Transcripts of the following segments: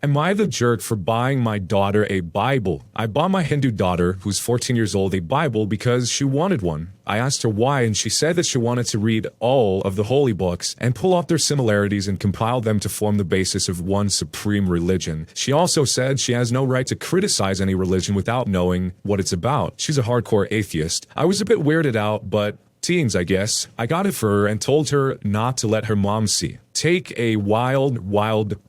Am I the jerk for buying my daughter a Bible? I bought my Hindu daughter, who's 14 years old, a Bible because she wanted one. I asked her why, and she said that she wanted to read all of the holy books and pull off their similarities and compile them to form the basis of one supreme religion. She also said she has no right to criticize any religion without knowing what it's about. She's a hardcore atheist. I was a bit weirded out, but teens, I guess. I got it for her and told her not to let her mom see. Take a wild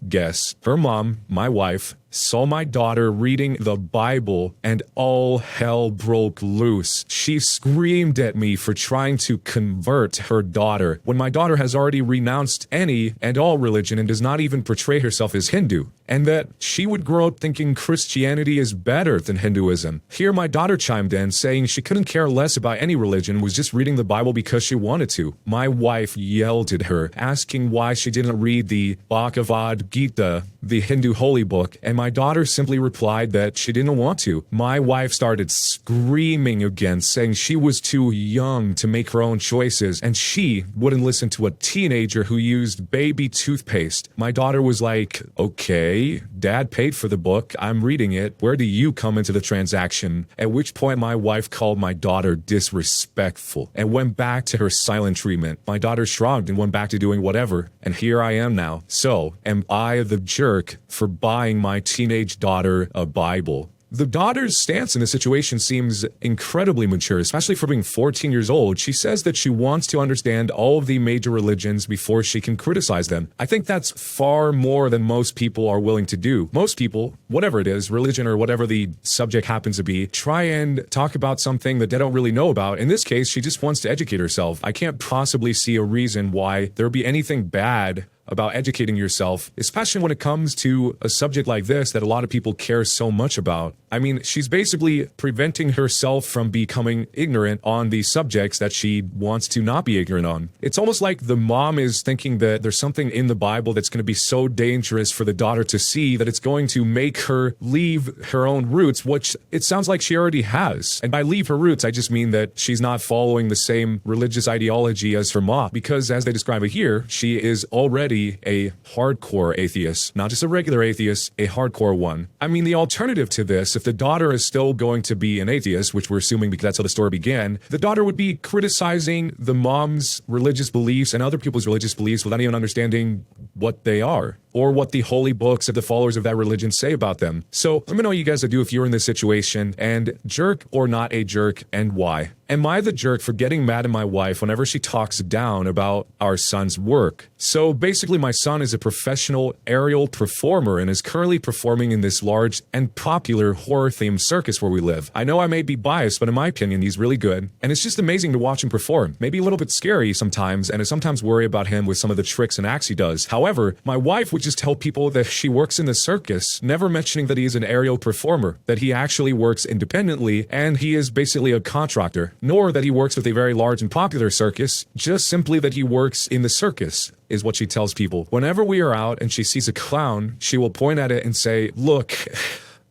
guess. Her mom, my wife, saw my daughter reading the Bible and all hell broke loose. She screamed at me for trying to convert her daughter when my daughter has already renounced any and all religion and does not even portray herself as Hindu, and that she would grow up thinking Christianity is better than Hinduism. Here my daughter chimed in saying she couldn't care less about any religion, was just reading the Bible because she wanted to. My wife yelled at her, asking why she didn't read the Bhagavad Gita, the Hindu holy book, and my daughter simply replied that she didn't want to. My wife started screaming again, saying she was too young to make her own choices, and she wouldn't listen to a teenager who used baby toothpaste. My daughter was like, okay, Dad paid for the book, I'm reading it, where do you come into the transaction? At which point my wife called my daughter disrespectful and went back to her silent treatment. My daughter shrugged and went back to doing whatever, and here I am now. So, am I the jerk for buying my teenage daughter a Bible? The daughter's stance in the situation seems incredibly mature, especially for being 14 years old. She says that she wants to understand all of the major religions before she can criticize them. I think that's far more than most people are willing to do. Most people, whatever it is, religion or whatever the subject happens to be, try and talk about something that they don't really know about. In this case, she just wants to educate herself. I can't possibly see a reason why there would be anything bad about educating yourself, especially when it comes to a subject like this that a lot of people care so much about. I mean, she's basically preventing herself from becoming ignorant on the subjects that she wants to not be ignorant on. It's almost like the mom is thinking that there's something in the Bible that's going to be so dangerous for the daughter to see that it's going to make her leave her own roots, which it sounds like she already has. And by leave her roots, I just mean that she's not following the same religious ideology as her mom, because as they describe it here, she is already a hardcore atheist, not just a regular atheist, a hardcore one. I mean, the alternative to this, if the daughter is still going to be an atheist, which we're assuming because that's how the story began, the daughter would be criticizing the mom's religious beliefs and other people's religious beliefs without even understanding what they are or what the holy books of the followers of that religion say about them. So let me know what you guys would do if you're in this situation, and jerk or not a jerk, and why. Am I the jerk for getting mad at my wife whenever she talks down about our son's work? So basically, my son is a professional aerial performer and is currently performing in this large and popular horror-themed circus where we live. I know I may be biased, but in my opinion, he's really good, and it's just amazing to watch him perform. Maybe a little bit scary sometimes, and I sometimes worry about him with some of the tricks and acts he does. However, my wife would just tell people that she works in the circus, never mentioning that he is an aerial performer, that he actually works independently, and he is basically a contractor. Nor that he works with a very large and popular circus, just simply that he works in the circus, is what she tells people. Whenever we are out and she sees a clown, she will point at it and say, "Look,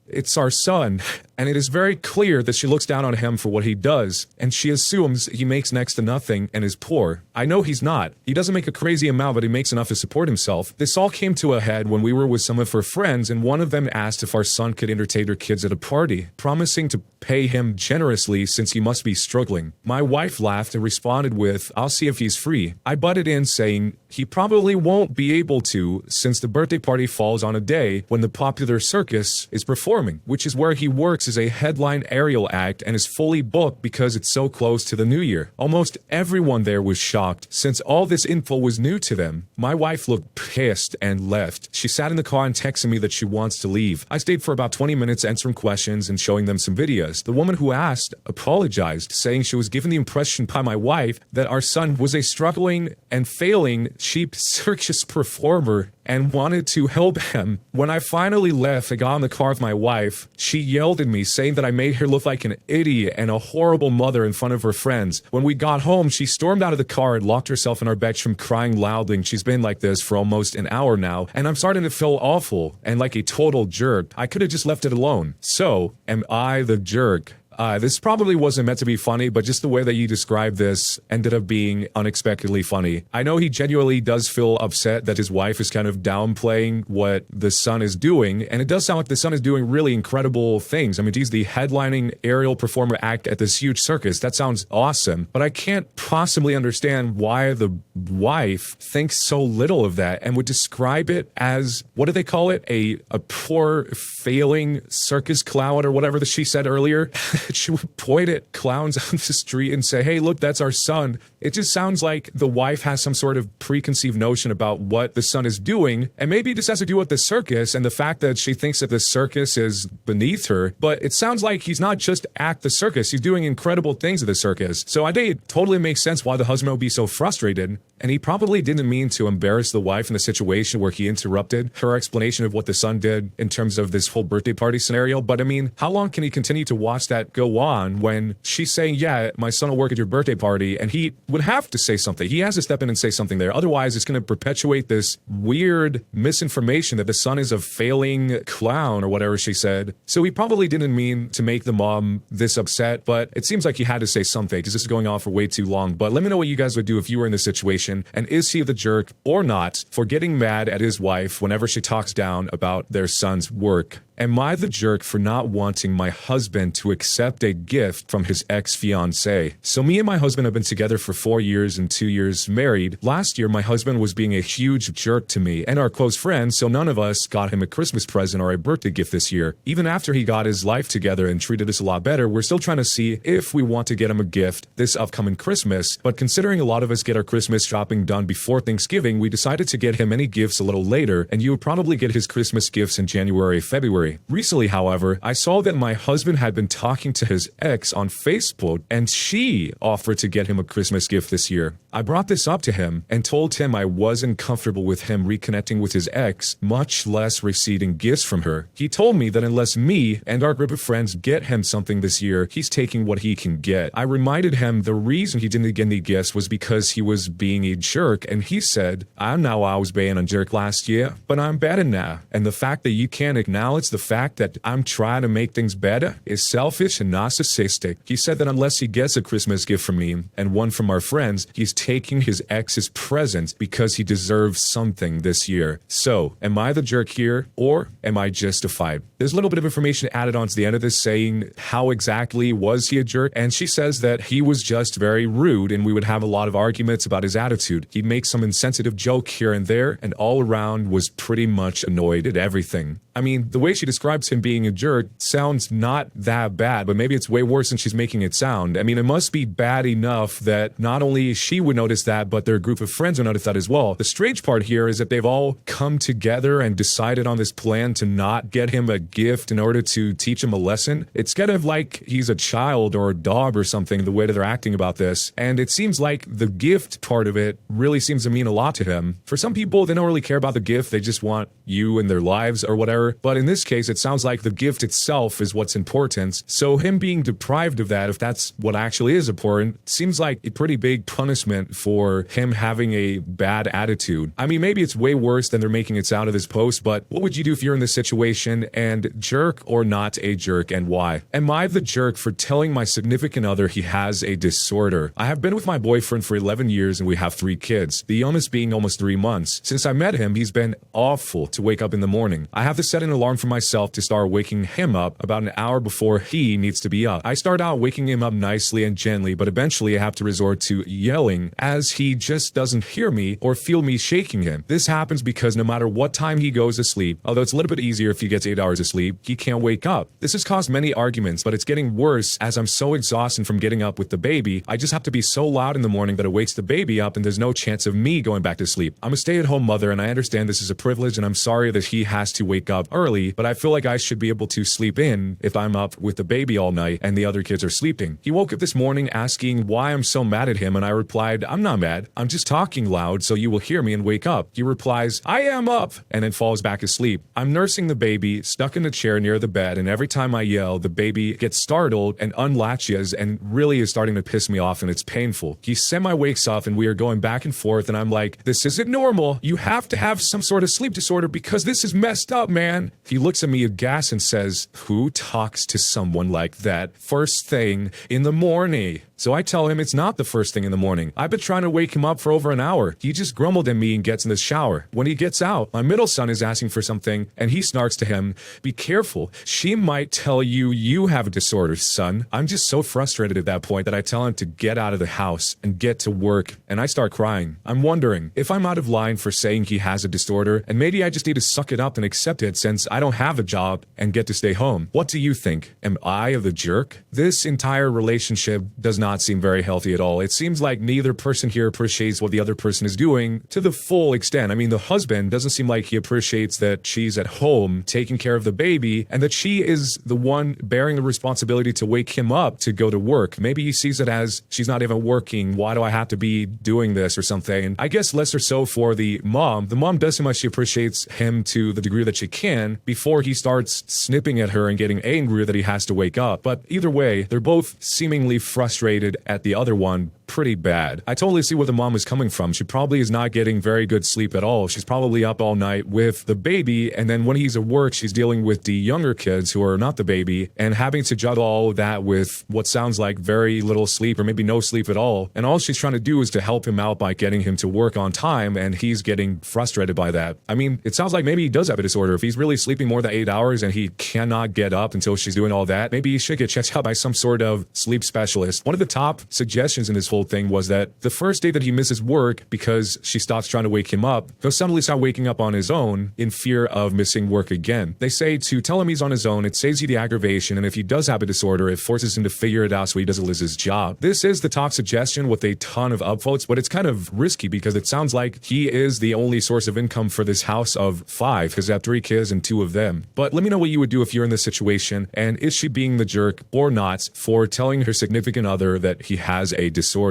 it's our son." And it is very clear that she looks down on him for what he does, and she assumes he makes next to nothing and is poor. I know he's not. He doesn't make a crazy amount, but he makes enough to support himself. This all came to a head when we were with some of her friends, and one of them asked if our son could entertain her kids at a party, promising to pay him generously since he must be struggling. My wife laughed and responded with, "I'll see if he's free." I butted in saying he probably won't be able to, since the birthday party falls on a day when the popular circus is performing, which is where he works as a headline aerial act and is fully booked because it's so close to the new year. Almost everyone there was shocked since all this info was new to them. My wife looked pissed and left. She sat in the car and texted me that she wants to leave. I stayed for about 20 minutes answering questions and showing them some videos. The woman who asked apologized, saying she was given the impression by my wife that our son was a struggling and failing cheap circus performer and wanted to help him. When I finally left and got in the car with my wife, she yelled at me, saying that I made her look like an idiot and a horrible mother in front of her friends. When we got home, she stormed out of the car and locked herself in our bedroom crying loudly, and she's been like this for almost an hour now, and I'm starting to feel awful and like a total jerk. I could have just left it alone. So, am I the jerk? This probably wasn't meant to be funny, but just the way that you described this ended up being unexpectedly funny. I know he genuinely does feel upset that his wife is kind of downplaying what the son is doing, and it does sound like the son is doing really incredible things. I mean, he's the headlining aerial performer act at this huge circus. That sounds awesome, but I can't possibly understand why the wife thinks so little of that and would describe it as, what do they call it? A poor, failing circus clown or whatever that she said earlier. She would point at clowns on the street and say, hey, look, that's our son. It just sounds like the wife has some sort of preconceived notion about what the son is doing, and maybe it just has to do with the circus and the fact that she thinks that the circus is beneath her. But it sounds like he's not just at the circus, he's doing incredible things at the circus. So I think it totally makes sense why the husband would be so frustrated, and he probably didn't mean to embarrass the wife in the situation where he interrupted her explanation of what the son did in terms of this whole birthday party scenario. But I mean, how long can he continue to watch that go on when she's saying, yeah, my son will work at your birthday party, and he would have to say something. He has to step in and say something there. Otherwise, it's going to perpetuate this weird misinformation that the son is a failing clown or whatever she said. So he probably didn't mean to make the mom this upset, but it seems like he had to say something because this is going on for way too long. But let me know what you guys would do if you were in this situation, and is he the jerk or not for getting mad at his wife whenever she talks down about their son's work? Am I the jerk for not wanting my husband to accept a gift from his ex-fiancée? So me and my husband have been together for 4 years and 2 years married. Last year, my husband was being a huge jerk to me and our close friends, so none of us got him a Christmas present or a birthday gift this year. Even after he got his life together and treated us a lot better, we're still trying to see if we want to get him a gift this upcoming Christmas. But considering a lot of us get our Christmas shopping done before Thanksgiving, we decided to get him any gifts a little later, and you would probably get his Christmas gifts in January, February. Recently, however, I saw that my husband had been talking to his ex on Facebook, and she offered to get him a Christmas gift this year. I brought this up to him and told him I wasn't comfortable with him reconnecting with his ex, much less receiving gifts from her. He told me that unless me and our group of friends get him something this year, he's taking what he can get. I reminded him the reason he didn't get any gifts was because he was being a jerk, and he said, I know I was being a jerk last year, but I'm better now. And the fact that you can't acknowledge the fact that I'm trying to make things better is selfish and narcissistic. He said that unless he gets a Christmas gift from me and one from our friends, he's taking his ex's present because he deserves something this year. So, am I the jerk here, or am I justified? There's a little bit of information added on to the end of this saying how exactly was he a jerk, and she says that he was just very rude and we would have a lot of arguments about his attitude. He'd make some insensitive joke here and there, and all around was pretty much annoyed at everything. I mean, the way she describes him being a jerk sounds not that bad, but maybe it's way worse than she's making it sound. I mean, it must be bad enough that not only she would notice that, but their group of friends would notice that as well. The strange part here is that they've all come together and decided on this plan to not get him a gift in order to teach him a lesson. It's kind of like he's a child or a dog or something, the way that they're acting about this. And it seems like the gift part of it really seems to mean a lot to him. For some people, they don't really care about the gift. They just want you in their lives or whatever. But in this case, it sounds like the gift itself is what's important. So him being deprived of that, if that's what actually is important, seems like a pretty big punishment for him having a bad attitude. I mean, maybe it's way worse than they're making it sound of this post, but what would you do if you're in this situation? And jerk or not a jerk, and why? Am I the jerk for telling my significant other he has a disorder? I have been with my boyfriend for 11 years and we have 3 kids, the youngest being almost 3 months. Since I met him, he's been awful to wake up in the morning. I have to set an alarm for myself to start waking him up about an hour before he needs to be up. I start out waking him up nicely and gently, but eventually I have to resort to yelling as he just doesn't hear me or feel me shaking him. This happens because no matter what time he goes to sleep, although it's a little bit easier if he gets 8 hours of sleep, he can't wake up. This has caused many arguments, but it's getting worse as I'm so exhausted from getting up with the baby. I just have to be so loud in the morning that it wakes the baby up and there's no chance of me going back to sleep. I'm a stay-at-home mother and I understand this is a privilege and I'm sorry that he has to wake up early, but I feel like I should be able to sleep in if I'm up with the baby all night and the other kids are sleeping. He woke up this morning asking why I'm so mad at him, and I replied, I'm not mad. I'm just talking loud so you will hear me and wake up. He replies, I am up, and then falls back asleep. I'm nursing the baby, stuck in a chair near the bed, and every time I yell, the baby gets startled and unlatches and really is starting to piss me off, and it's painful. He semi-wakes up, and we are going back and forth, and I'm like, this isn't normal. You have to have some sort of sleep disorder because this is messed up, man. He looks at me aghast and says, who talks to someone like that first thing in the morning? So I tell him it's not the first thing in the morning. I've been trying to wake him up for over an hour. He just grumbled at me and gets in the shower. When he gets out, my middle son is asking for something, and he snarks to him, be careful. She might tell you you have a disorder, son. I'm just so frustrated at that point that I tell him to get out of the house and get to work, and I start crying. I'm wondering if I'm out of line for saying he has a disorder, and maybe I just need to suck it up and accept it since I don't have a job and get to stay home. What do you think? Am I the jerk? This entire relationship does not seem very healthy at all. It seems like neither person here appreciates what the other person is doing to the full extent. I mean, the husband doesn't seem like he appreciates that she's at home taking care of the baby and that she is the one bearing the responsibility to wake him up to go to work. Maybe he sees it as she's not even working. Why do I have to be doing this or something? I guess less or so for the mom. The mom does seem like she appreciates him to the degree that she can before he starts snipping at her and getting angry that he has to wake up. But either way, they're both seemingly frustrated at the other one pretty bad. I totally see where the mom is coming from. She probably is not getting very good sleep at all. She's probably up all night with the baby, and then when he's at work, she's dealing with the younger kids who are not the baby and having to juggle all that with what sounds like very little sleep or maybe no sleep at all. And all she's trying to do is to help him out by getting him to work on time, and he's getting frustrated by that. I mean, it sounds like maybe he does have a disorder. If he's really sleeping more than 8 hours and he cannot get up until she's doing all that, maybe he should get checked out by some sort of sleep specialist. One of the top suggestions in this whole thing was that the first day that he misses work because she stops trying to wake him up, he'll suddenly start waking up on his own in fear of missing work again. They say to tell him he's on his own, it saves you the aggravation, and if he does have a disorder, it forces him to figure it out so he doesn't lose his job. This is the top suggestion with a ton of upvotes, but it's kind of risky because it sounds like he is the only source of income for this house of 5 because they have 3 kids and 2 of them. But let me know what you would do if you're in this situation, and is she being the jerk or not for telling her significant other that he has a disorder?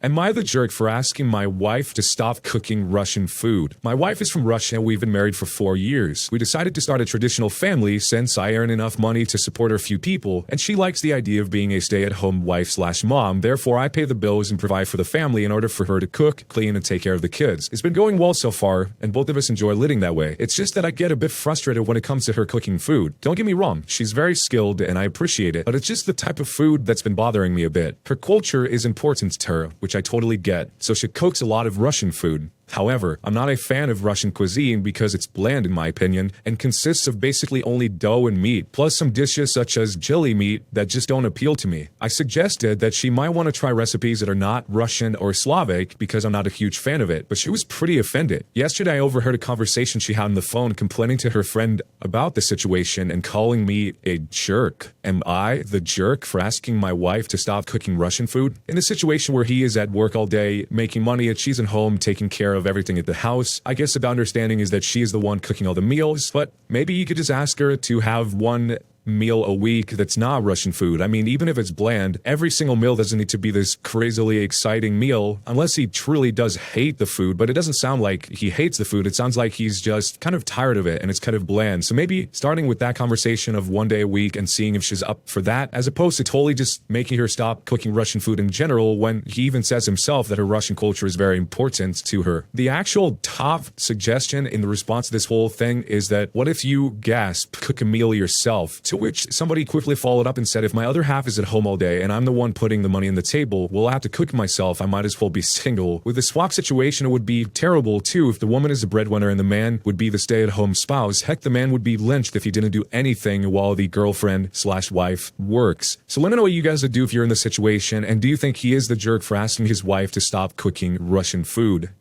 Am I the jerk for asking my wife to stop cooking Russian food? My wife is from Russia and we've been married for 4 years. We decided to start a traditional family since I earn enough money to support a few people, and she likes the idea of being a stay-at-home wife/mom. Therefore, I pay the bills and provide for the family in order for her to cook, clean, and take care of the kids. It's been going well so far, and both of us enjoy living that way. It's just that I get a bit frustrated when it comes to her cooking food. Don't get me wrong, she's very skilled and I appreciate it, but it's just the type of food that's been bothering me a bit. Her culture is important to her, which I totally get, so she cooks a lot of Russian food. However, I'm not a fan of Russian cuisine because it's bland in my opinion and consists of basically only dough and meat, plus some dishes such as jelly meat that just don't appeal to me. I suggested that she might want to try recipes that are not Russian or Slavic because I'm not a huge fan of it, but she was pretty offended. Yesterday I overheard a conversation she had on the phone complaining to her friend about the situation and calling me a jerk. Am I the jerk for asking my wife to stop cooking Russian food? In a situation where he is at work all day, making money and she's at home taking care of everything at the house, I guess the understanding is that she is the one cooking all the meals, but maybe you could just ask her to have one meal a week that's not Russian food. I mean, even if it's bland, every single meal doesn't need to be this crazily exciting meal unless he truly does hate the food, but it doesn't sound like he hates the food. It sounds like he's just kind of tired of it and it's kind of bland. So maybe starting with that conversation of one day a week and seeing if she's up for that, as opposed to totally just making her stop cooking Russian food in general when he even says himself that her Russian culture is very important to her. The actual top suggestion in the response to this whole thing is that what if you cook a meal yourself? To which somebody quickly followed up and said, if my other half is at home all day and I'm the one putting the money on the table, well, I have to cook myself. I might as well be single. With the swap situation, it would be terrible too if the woman is the breadwinner and the man would be the stay-at-home spouse. Heck, the man would be lynched if he didn't do anything while the girlfriend/wife works. So let me know what you guys would do if you're in this situation, and do you think he is the jerk for asking his wife to stop cooking Russian food?